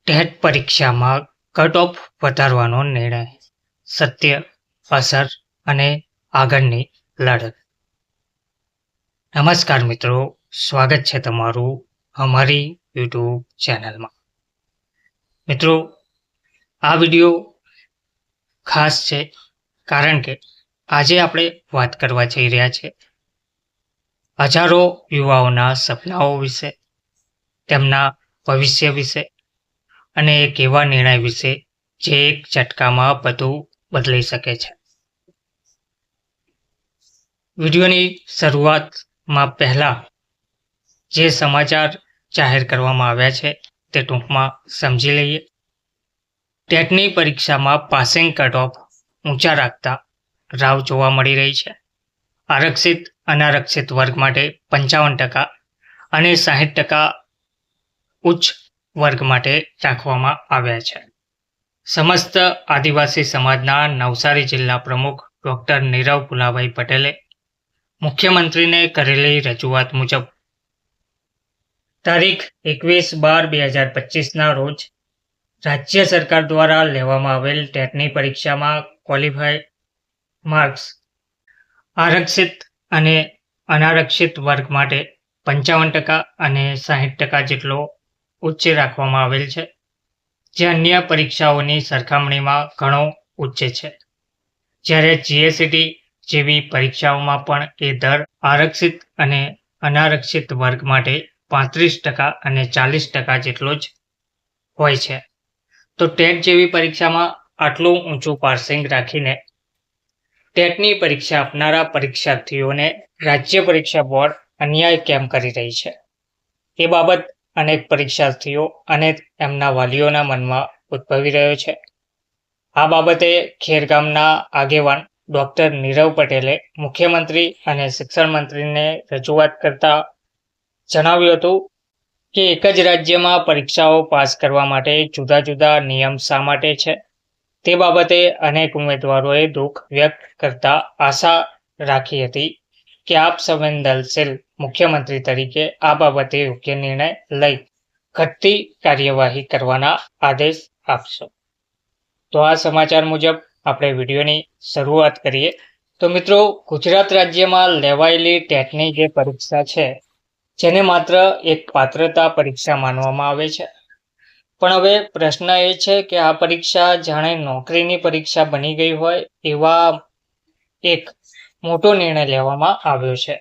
TET પરીક્ષામાં cut off વધારવાનો નિર્ણય, સત્ય, અસર અને આગળની લડત. નમસ્કાર મિત્રો, સ્વાગત છે તમારું અમારી યુટ્યુબ ચેનલમાં. મિત્રો, આ વિડીયો ખાસ છે કારણ કે આજે આપણે વાત કરવા જઈ રહ્યા છે હજારો યુવાઓના સપનાઓ વિશે, તેમના ભવિષ્ય વિશે અને એક એવા નિર્ણય વિશે જે એક ઝટકામાં બધું બદલી શકે છે. વિડીયોની શરૂઆતમાં પહેલા જે સમાચાર જાહેર કરવામાં આવ્યા છે તે ટૂંકમાં સમજી લઈએ. ટેટની પરીક્ષામાં પાસિંગ કટ ઓફ ઊંચા રાખતા રાવ જોવા મળી રહી છે. આરક્ષિત અનારક્ષિત વર્ગ માટે 55% અને 60% ઉચ્ચ વર્ગ માટે રાખવામાં આવ્યા છે. સમસ્ત આદિવાસી સમાજના નવસારી જિલ્લા પ્રમુખ ડોક્ટર નીરવ પુલાભાઈ પટેલે મુખ્યમંત્રીને કરેલી રજૂઆત મુજબ તારીખ 21/12/2025ના રોજ રાજ્ય સરકાર દ્વારા લેવામાં આવેલ ટેટની પરીક્ષામાં ક્વોલિફાઈડ માર્ક્સ આરક્ષિત અને અનારક્ષિત વર્ગ માટે 55% અને 60% જેટલો ઉચ્ચ રાખવામાં આવેલ છે, જે અન્ય પરીક્ષાઓની સરખામણીમાં ઘણો ઉચ્ચ છે. જ્યારે જીએસઈટી જેવી પરીક્ષાઓમાં પણ એ દર આરક્ષિત અને અનારક્ષિત વર્ગ માટે 35% અને 40% જેટલો જ હોય છે. તો ટેટ જેવી પરીક્ષામાં આટલું ઊંચું પાસિંગ રાખીને ટેટની પરીક્ષા આપનારા પરીક્ષાર્થીઓને રાજ્ય પરીક્ષા બોર્ડ અન્યાય કેમ કરી રહી છે? એ બાબત અનેક પરીક્ષાર્થીઓ અને એમના વાલીઓના મનમાં ઉદ્ભવી રહ્યો છે. આ બાબતે ખેરગામના આગેવાન ડોક્ટર નીરવ પટેલે મુખ્યમંત્રી અને શિક્ષણ મંત્રીને રજૂઆત કરતા જણાવ્યું હતું કે એક જ રાજ્યમાં પરીક્ષાઓ પાસ કરવા માટે જુદા જુદા નિયમ શા માટે છે? તે બાબતે અનેક ઉમેદવારોએ દુઃખ વ્યક્ત કરતા આશા રાખી હતી કે આપ સંવેદનશીલ મુખ્યમંત્રી તરીકે આ બાબતે યોગ્ય નિર્ણય લઈ ઘટતી કાર્યવાહી કરવાના આદેશ આપશો. તો આ સમાચાર મુજબ આપણે વિડીયોની શરૂઆત કરીએ. તો મિત્રો, ગુજરાત રાજ્યમાં લેવાયેલી ટેટની જે પરીક્ષા છે, જેને માત્ર એક પાત્રતા પરીક્ષા માનવામાં આવે છે, પણ હવે પ્રશ્ન એ છે કે આ પરીક્ષા જાણે નોકરીની પરીક્ષા બની ગઈ હોય એવા એક મોટો નિર્ણય લેવામાં આવ્યો છે.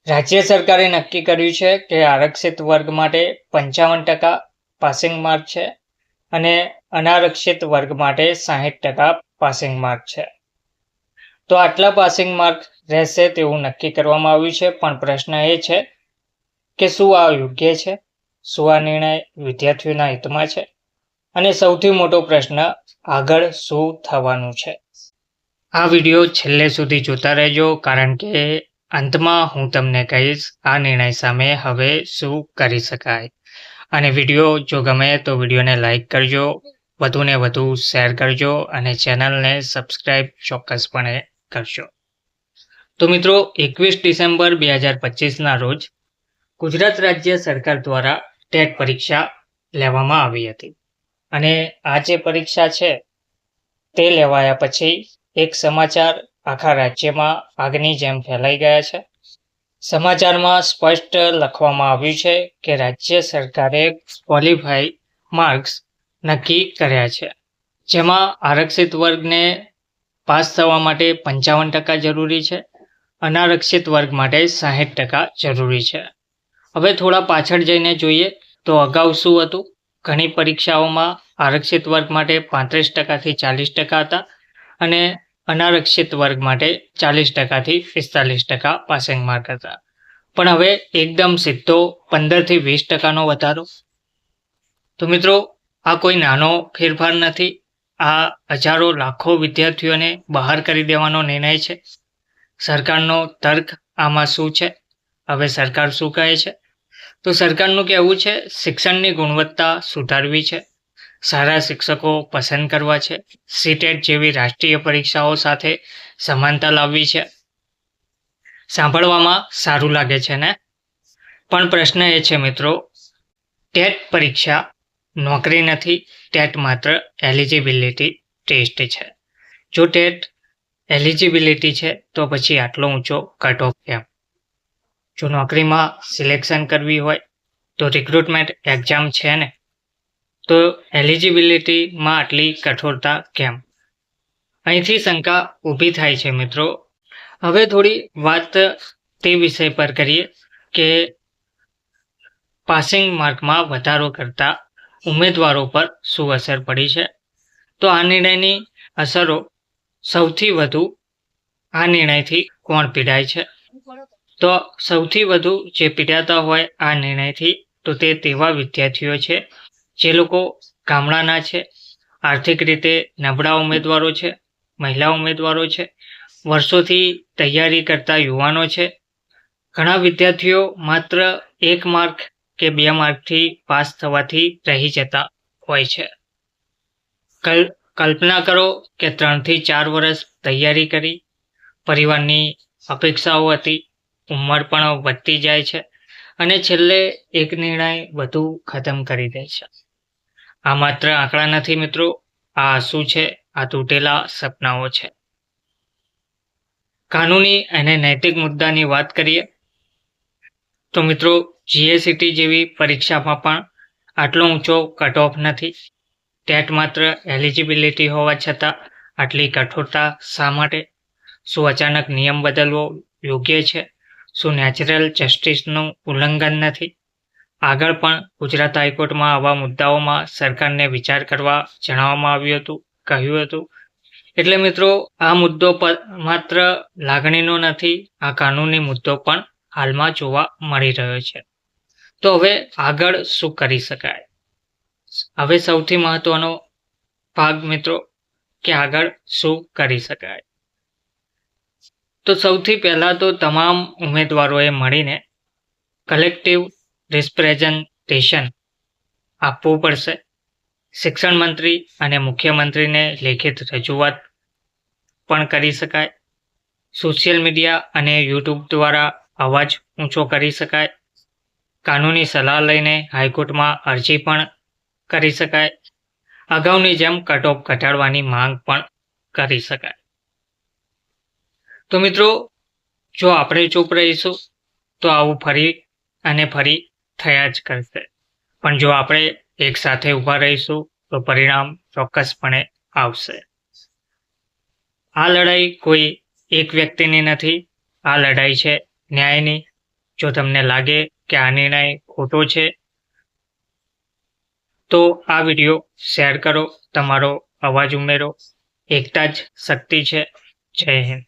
રાજ્ય સરકારે નક્કી કર્યું છે કે આરક્ષિત વર્ગ માટે 55% પાસિંગ માર્ક છે અને અનારક્ષિત વર્ગ માટે 60% પાસિંગ માર્ક છે. તો આટલા પાસિંગ માર્ક રહેશે તેવું નક્કી કરવામાં આવ્યું છે, પણ પ્રશ્ન એ છે કે શું આ યોગ્ય છે? શું આ નિર્ણય વિદ્યાર્થીઓના હિતમાં છે? અને સૌથી મોટો પ્રશ્ન, આગળ શું થવાનું છે? આ વિડીયો છેલ્લે સુધી જોતા રહેજો, કારણ કે અંતમાં હું તમને કહીશ આ નિર્ણય સામે હવે શું કરી શકાય. અને વિડીયો જો ગમે તો વિડીયોને લાઈક કરજો, વધુને વધુ શેર કરજો અને ચેનલને સબસ્ક્રાઈબ ચોક્કસપણે કરજો. તો મિત્રો, 21 ડિસેમ્બર 2025ના રોજ ગુજરાત રાજ્ય સરકાર દ્વારા ટેટ પરીક્ષા લેવામાં આવી હતી. અને આ જે પરીક્ષા છે તે લેવાયા પછી એક સમાચાર આખા રાજ્યમાં આગની જેમ ફેલાઈ ગયા છે. સમાચારમાં સ્પષ્ટ લખવામાં આવ્યું છે કે રાજ્ય સરકારે ક્વોલિફાઈડ માર્ક્સ નક્કી કર્યા છે, જેમાં આરક્ષિત વર્ગને પાસ થવા માટે 55% જરૂરી છે, અનારક્ષિત વર્ગ માટે 60% જરૂરી છે. હવે થોડા પાછળ જઈને જોઈએ તો અગાઉ શું હતું? ઘણી પરીક્ષાઓમાં આરક્ષિત વર્ગ માટે 35%થી 40% હતા અને અનારક્ષિત વર્ગ માટે 40%થી 45% પાસિંગ માર્ક હતા. પણ હવે એકદમ સીધો 15થી 20%નો વધારો. તો મિત્રો, આ કોઈ નાનો ફેરફાર નથી. આ હજારો લાખો વિદ્યાર્થીઓને બહાર કરી દેવાનો નિર્ણય છે. સરકારનો તર્ક આમાં શું છે? હવે સરકાર શું કહે છે? તો સરકારનું કહેવું છે શિક્ષણની ગુણવત્તા સુધારવી છે, સારા શિક્ષકો પસંદ કરવા છે, સીટેટ જેવી રાષ્ટ્રીય પરીક્ષાઓ સાથે સમાનતા લાવવી છે. સાંભળવામાં સારું લાગે છે ને? પણ પ્રશ્ન એ છે મિત્રો, ટેટ પરીક્ષા નોકરી નથી, ટેટ માત્ર એલિજિબિલિટી ટેસ્ટ છે. જો ટેટ એલિજિબિલિટી છે તો પછી આટલો ઊંચો કટ ઓફ કેમ? જો નોકરીમાં સિલેક્શન કરવી હોય તો રિક્રુટમેન્ટ એક્ઝામ છે ને, તો એલિજિબિલિટીમાં આટલી કઠોરતા કેમ? અહીંથી શંકા ઊભી થાય છે મિત્રો. હવે થોડી વાત તે વિષય પર કરીએ કે પાસિંગ માર્કમાં વધારો કરતા ઉમેદવારો પર શું અસર પડી છે. તો આ નિર્ણયની અસરો સૌથી વધુ આ નિર્ણયથી કોણ પીડાય છે? તો સૌથી વધુ જે પીડાતા હોય આ નિર્ણયથી તો તે તેવા વિદ્યાર્થીઓ છે જે લોકો ગામડાના છે, આર્થિક રીતે નબળા ઉમેદવારો છે, મહિલા ઉમેદવારો છે, વર્ષોથી તૈયારી કરતા યુવાનો છે. ઘણા વિદ્યાર્થીઓ માત્ર 1 માર્ક કે 2 માર્કથી પાસ થવાથી રહી જતા હોય છે. કલ્પના કરો કે 3 થી 4 વર્ષ તૈયારી કરી, પરિવારની અપેક્ષાઓ હતી, ઉંમર પણ વધતી જાય છે અને છેલ્લે એક નિર્ણય બધું ખતમ કરી દે છે. આ માત્ર આંકડા નથી મિત્રો, આ શું છે? આ તૂટેલા સપનાઓ છે. કાનૂની અને નૈતિક મુદ્દાની વાત કરીએ તો મિત્રો જીએસસીટી જેવી પરીક્ષામાં પણ આટલો ઊંચો કટ ઓફ નથી. ટેટ માત્ર એલિજિબિલિટી હોવા છતાં આટલી કઠોરતા શા માટે? શું અચાનક નિયમ બદલવો યોગ્ય છે? શું નેચરલ જસ્ટિસનું ઉલ્લંઘન નથી? આગળ પણ ગુજરાત હાઈકોર્ટમાં આવા મુદ્દાઓમાં સરકારને વિચાર કરવા જણાવવામાં આવ્યું હતું, કહ્યું હતું. એટલે મિત્રો આ મુદ્દો માત્ર લાગણીનો નથી, આ કાનૂની મુદ્દો પણ હાલમાં જોવા મળી રહ્યો છે. તો હવે આગળ શું કરી શકાય? હવે સૌથી મહત્વનો ભાગ મિત્રો કે આગળ શું કરી શકાય. તો સૌથી પહેલા તો તમામ ઉમેદવારોએ મળીને કલેક્ટિવ રિપ્રેઝન્ટેશન આપવું પડશે. શિક્ષણ મંત્રી અને મુખ્યમંત્રીને લેખિત રજૂઆત પણ કરી શકાય. સોશિયલ મીડિયા અને યુટ્યુબ દ્વારા અવાજ ઊંચો કરી શકાય. કાનૂની સલાહ લઈને હાઈકોર્ટમાં અરજી પણ કરી શકાય. અગાઉની જેમ કટ ઓફ ઘટાડવાની માંગ પણ કરી શકાય. તો મિત્રો જો આપણે ચૂપ રહીશું તો આવું ફરી અને ફરી થયા જ કરશે. પણ જો આપણે એક સાથે ઊભા રહીશું તો પરિણામ ચોક્કસપણે આવશે. આ લડાઈ કોઈ એક વ્યક્તિની નથી, આ લડાઈ છે ન્યાયની. જો તમને લાગે કે આ નિર્ણય ખોટો છે તો આ વિડીયો શેર કરો, તમારો અવાજ ઉમેરો. એકતા જ શક્તિ છે. જય હિન્દ.